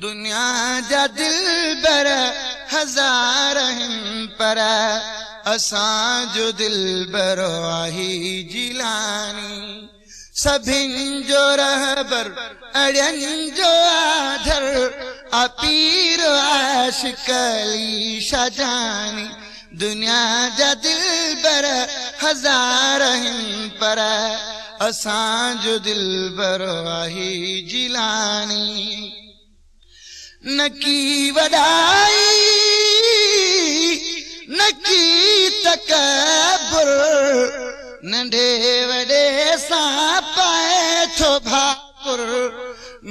दुनिया जा दिलबर हज़ार आहिनि पर असां जो दिलबर आहे जिलानी। सभिनि जो रहबर अड़ियनि जो आधर आ पीर आशिक़ अली शाहजानी। दुनिया जा दिलबर हज़ार आहिनि पर असां जो दिलबर आहे जिलानी। न की वॾाई न की तकबुर नंढे वॾे सां पाए थो भाकुर।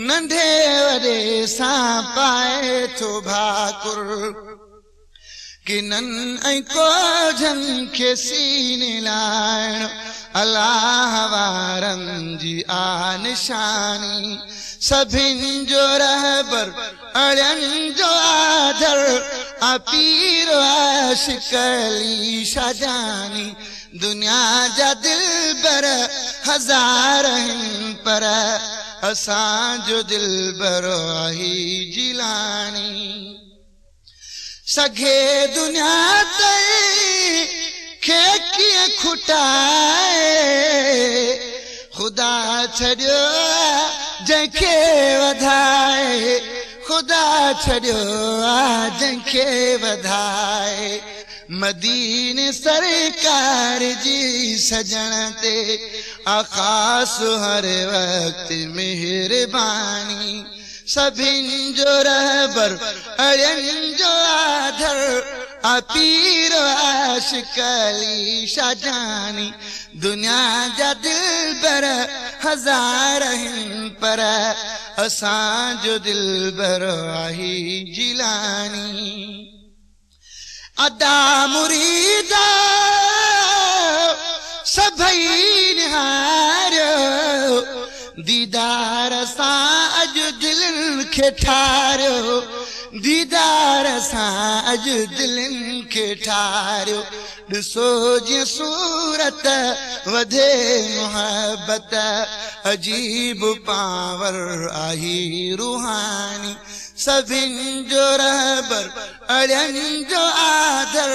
नंढे वॾे सां पाए थो भाकुर। किननि ऐं कोझनि खे सीने लाइण अलाह वारनि जी आ निशानी। सभिनि जो रहबर अड़ियनि जो आधर आ पीर आशिक़ अली शाहजानी। दुनिया जा दिलबर हज़ार आहिनि पर असां जो दिलबर आहे जिलानी। सघे दुनिया ते खे कीअं खुटाए ख़ुदा छॾियो जंहिंखे वधाए। ख़ुदा छॾियो जंहिंखे वधाए। मदीने सरकार जी सजण ते आकाश हर वक्त मेहरबानी। सभिनि जो रहबर अड़ियनि जो आधर आ पीर आशिक़ अली शाहजानी। दुनिया जा दिलबर हज़ार आहिनि पर असां जो दिलबर आहे जिलानी। अदा मुरीदा सभई निहारियो दीदार सां अॼु दिलनि खे ठारियो। दीदार सां अॼु दिलनि खे ठारियो। ॾिसो जीअं सूरत वधे मुहबत अजीब पावर आहे रूहानी। सभिनि जो रहबर अड़ियनि जो आधर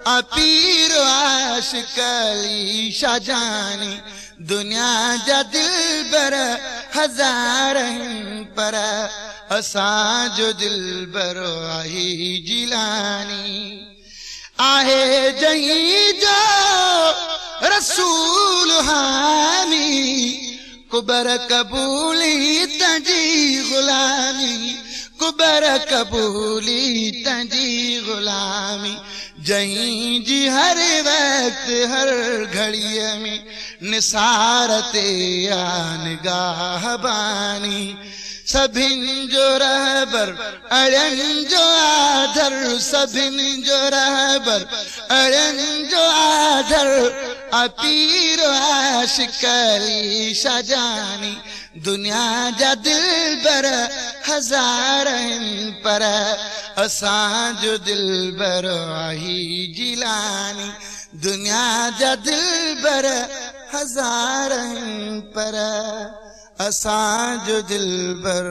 आ पीर आशिक़ अली शाहजानी। दुनिया जा दिलबर हज़ार आहिनि पर असां जो दिलबर आहे जिलानी। आहे जहीं जो रसूल हामी कुबर कबूली तंजी गुलामी। कुबर कबूली तंजी गुलामी। जहीं जी हर वक्त हर घड़ीअ में निसार ते आ निगाह बानी। सभिनि जो रहबर अड़ियनि जो आधर। सभिनि जो रहबर अड़ियनि जो आधर आ पीर आशिक़ अली शाहजानी। दुनिया जा दिलबर हज़ार आहिनि पर असां जो दिलबर आहे जिलानी। दुनिया जा दिलबर हज़ार आहिनि पर असां जो दिलबर